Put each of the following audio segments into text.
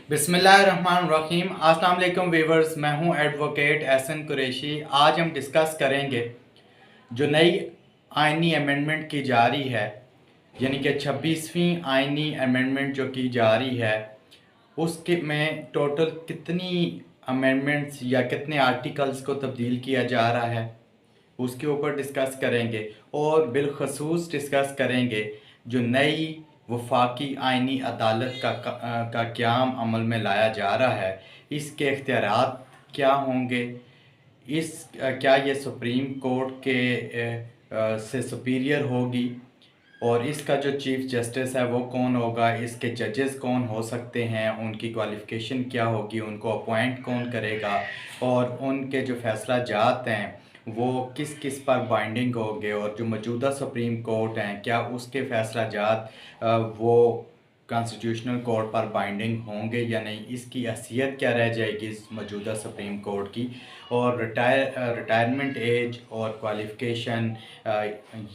बिस्मिल्लाहिर्रहमानिर्रहीम। अस्सलाम वालेकुम वीवर्स, मैं हूं एडवोकेट एहसन कुरैशी। आज हम डिस्कस करेंगे जो नई आइनी अमेंडमेंट की जा रही है, यानी कि 26वीं आइनी अमेंडमेंट जो की जा रही है, उसके में टोटल कितनी अमेंडमेंट्स या कितने आर्टिकल्स को तब्दील किया जा रहा है, उसके ऊपर डिस्कस करेंगे। और बिलखसूस डिस्कस करेंगे जो नई वफाकी आइनी अदालत का क़याम अमल में लाया जा रहा है, इसके इख्तियारात क्या होंगे, क्या ये सुप्रीम कोर्ट से सुपीरियर होगी, और इसका जो चीफ़ जस्टिस है वो कौन होगा, इसके जजेस कौन हो सकते हैं, उनकी क्वालिफ़िकेशन क्या होगी, उनको अपॉइंट कौन करेगा, और उनके जो फैसला जात हैं वो किस किस पर बाइंडिंग होंगे, और जो मौजूदा सुप्रीम कोर्ट हैं क्या उसके फैसला जात वो कॉन्स्टिट्यूशनल कोर्ट पर बाइंडिंग होंगे या नहीं, इसकी हैसियत क्या रह जाएगी इस मौजूदा सुप्रीम कोर्ट की, और रिटायरमेंट एज और क्वालिफ़िकेशन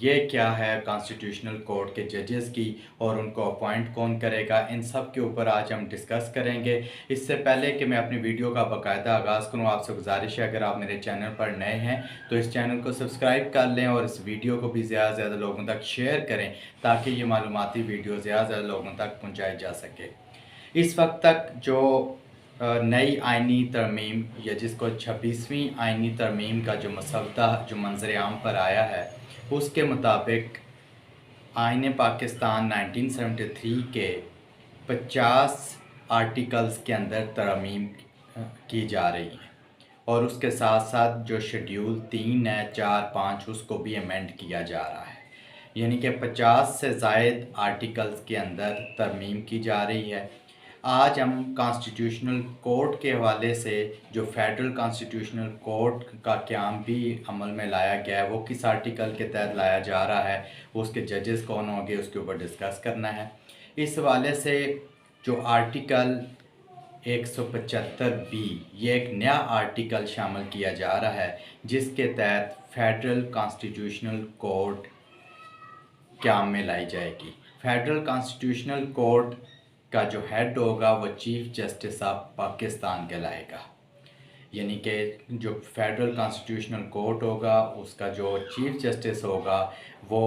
ये क्या है कॉन्स्टिट्यूशनल कोर्ट के जजेस की, और उनको अपॉइंट कौन करेगा, इन सब के ऊपर आज हम डिस्कस करेंगे। इससे पहले कि मैं अपनी वीडियो का बाकायदा आगाज़ करूँ, आपसे गुजारिश है अगर आप मेरे चैनल पर नए हैं तो इस चैनल को सब्सक्राइब कर लें और इस वीडियो को भी ज़्यादा से ज़्यादा लोगों तक शेयर करें ताकि ये मालूमाती वीडियो ज़्यादा से ज़्यादा लोगों तक पहुँचाई जा सके। इस वक्त तक जो नई आइनी तरमीम या जिसको 26वीं आइनी तरमीम का जो मसवदा जो मंजर आम पर आया है, उसके मुताबिक आईन पाकिस्तान 1973 के 50 आर्टिकल्स के अंदर तरमीम की जा रही है, और उसके साथ साथ जो शेड्यूल 3 है, 4, 5 उसको भी अमेंड किया जा रहा है, यानी कि 50 से ज़ायद आर्टिकल्स के अंदर तरमीम की जा रही है। आज हम कॉन्स्टिट्यूशनल कोर्ट के हवाले से जो फेडरल कॉन्स्टिट्यूशनल कोर्ट का क़याम भी अमल में लाया गया है वो किस आर्टिकल के तहत लाया जा रहा है, उसके जजेस कौन होंगे, उसके ऊपर डिस्कस करना है। इस हवाले से जो आर्टिकल 175B ये एक नया आर्टिकल शामिल किया जा रहा है जिसके तहत फेडरल कॉन्स्टिट्यूशनल कोर्ट क़याम में लाई जाएगी। फेडरल कॉन्स्टिट्यूशनल कोर्ट का जो हेड होगा वो चीफ़ जस्टिस ऑफ पाकिस्तान कहलाएगा, यानी कि जो फेडरल कॉन्स्टिट्यूशनल कोर्ट होगा उसका जो चीफ़ जस्टिस होगा वो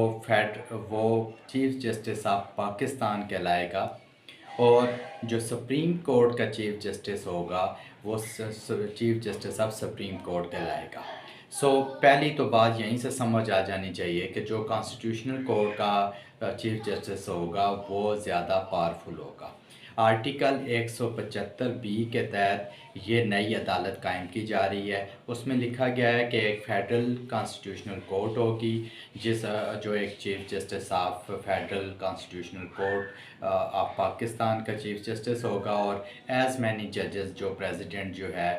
चीफ़ जस्टिस ऑफ पाकिस्तान कहलाएगा, और जो सुप्रीम कोर्ट का चीफ़ जस्टिस होगा वो chief justice of supreme court कहलाएगा। पहली तो बात यहीं से समझ आ जानी चाहिए कि जो कॉन्स्टिट्यूशनल कोर्ट का चीफ़ जस्टिस होगा वो ज़्यादा पावरफुल होगा। आर्टिकल 175B के तहत ये नई अदालत कायम की जा रही है। उसमें लिखा गया है कि एक फेडरल कॉन्स्टिट्यूशनल कोर्ट होगी जो एक chief justice of federal constitutional court of Pakistan का चीफ़ जस्टिस होगा, और एज़ मैनी जजेस जो प्रेसिडेंट जो है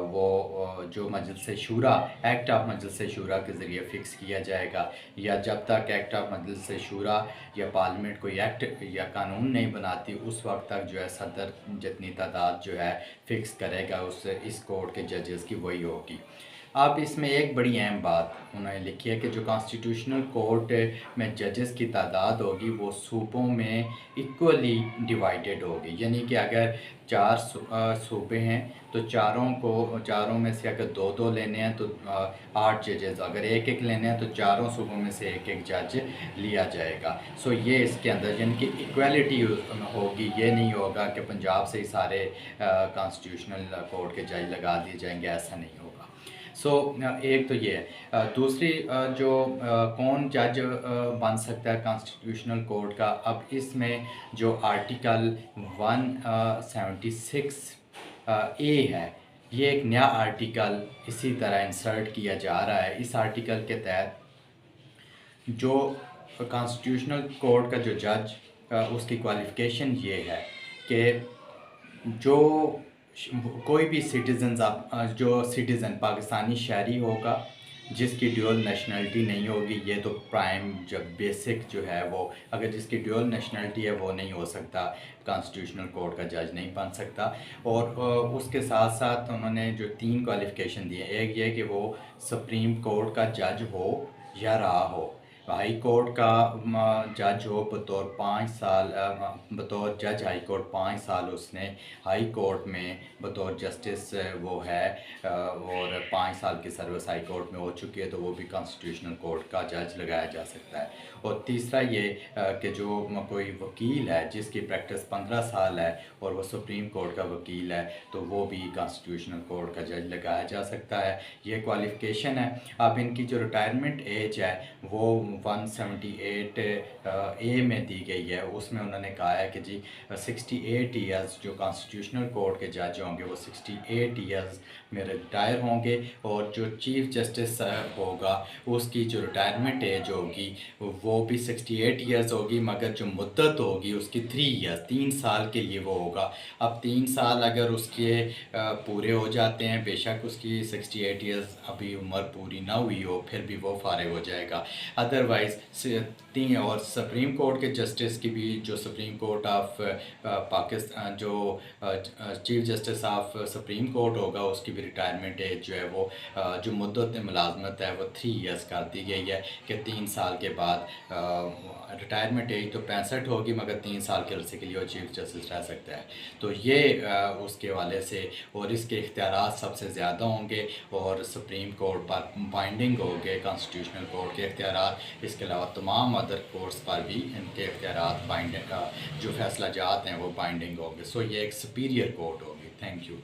वो जो मजलिस शूरा एक्ट ऑफ मजलिस शूरा के ज़रिए फ़िक्स किया जाएगा, या जब तक एक्ट ऑफ मजलिस शूरा या पार्लियामेंट कोई एक्ट या कानून नहीं बनाती उस वक्त तक जो है सदर जितनी तादाद जो है फ़िक्स करेगा उससे इस कोर्ट के जजेस की वही होगी। अब इसमें एक बड़ी अहम बात उन्होंने लिखी है कि जो कॉन्स्टिट्यूशनल कोर्ट में जजेस की तादाद होगी वो सूबों में इक्वली डिवाइडेड होगी, यानी कि अगर 4 सूबे हैं तो चारों में से अगर 2-2 लेने हैं तो 8 जजेस, अगर 1-1 लेने हैं तो चारों सूबों में से 1-1 जज लिया जाएगा। ये इसके अंदर यानी कि इक्वलिटी होगी, ये नहीं होगा कि पंजाब से ही सारे कॉन्स्टिट्यूशनल कोर्ट के जज लगा दिए जाएंगे, ऐसा नहीं होगा। एक तो ये है। दूसरी जो कौन जज बन सकता है कॉन्स्टिट्यूशनल कोर्ट का, अब इसमें जो आर्टिकल 176 ए है ये एक नया आर्टिकल इसी तरह इंसर्ट किया जा रहा है। इस आर्टिकल के तहत जो कॉन्स्टिट्यूशनल कोर्ट का जो जज उसकी क्वालिफ़िकेशन ये है कि जो कोई भी जो सिटीज़न पाकिस्तानी शहरी होगा जिसकी ड्यूअल नेशनलिटी नहीं होगी, ये तो प्राइम जब बेसिक जो है वो अगर जिसकी ड्यूअल नेशनलिटी है वो नहीं हो सकता, कॉन्स्टिट्यूशनल कोर्ट का जज नहीं बन सकता। और उसके साथ साथ उन्होंने जो 3 क्वालिफ़िकेशन दी है, एक ये कि वो सुप्रीम कोर्ट का जज हो या रहा हो, हाई कोर्ट का जज हो बतौर 5 साल, बतौर जज हाई कोर्ट 5 साल उसने हाई कोर्ट में बतौर जस्टिस वो है, और 5 साल की सर्विस हाई कोर्ट में हो चुकी है, तो वो भी कॉन्स्टिट्यूशनल कोर्ट का जज लगाया जा सकता है। और तीसरा ये कि जो कोई वकील है जिसकी प्रैक्टिस 15 साल है और वो सुप्रीम कोर्ट का वकील है, तो वो भी कॉन्स्टिट्यूशनल कोर्ट का जज लगाया जा सकता है। ये क्वालिफ़िकेशन है। अब इनकी जो रिटायरमेंट एज है वो 178 ए में दी गई है। उसमें उन्होंने कहा है कि जी 68 ईयर्स जो कॉन्स्टिट्यूशनल कोर्ट के जज होंगे वो 68 ईयर्स में रिटायर होंगे, और जो चीफ़ जस्टिस होगा उसकी जो रिटायरमेंट एज होगी वो भी 68 ईयर्स होगी, मगर जो मुद्दत होगी उसकी 3 ईयर्स, 3 साल के लिए वो होगा। अब 3 साल अगर उसके पूरे हो जाते हैं, बेशक उसकी 68 ईयर्स अभी उम्र पूरी ना हुई हो, फिर भी वो फारिग हो जाएगा। अदरवाइज़ तीन, और सुप्रीम कोर्ट के जस्टिस की भी, जो सुप्रीम कोर्ट ऑफ पाकिस्तान, जो chief justice of supreme court होगा, उसकी भी रिटायरमेंट एज जो है वो जो मुद्दत मुलाजमत है वो 3 ईयर्स कर दी गई है कि 3 साल के बाद रिटायरमेंट एज तो 65 होगी, मगर 3 साल के अरसे के लिए वो चीफ जस्टिस रह सकता है। तो ये उसके वाले से, और इसके इख्तियारात सबसे ज़्यादा होंगे और सुप्रीम कोर्ट पर बाइंडिंग होंगे कॉन्स्टिट्यूशनल कोर्ट के इख्तियारात। इसके अलावा तमाम अदर कोर्ट्स पर भी इनके इख्तियारात बाइंडिंग का जो फैसला जात हैं वो बाइंडिंग होंगे। सो ये एक सुपीरियर कोर्ट होगी। Thank you.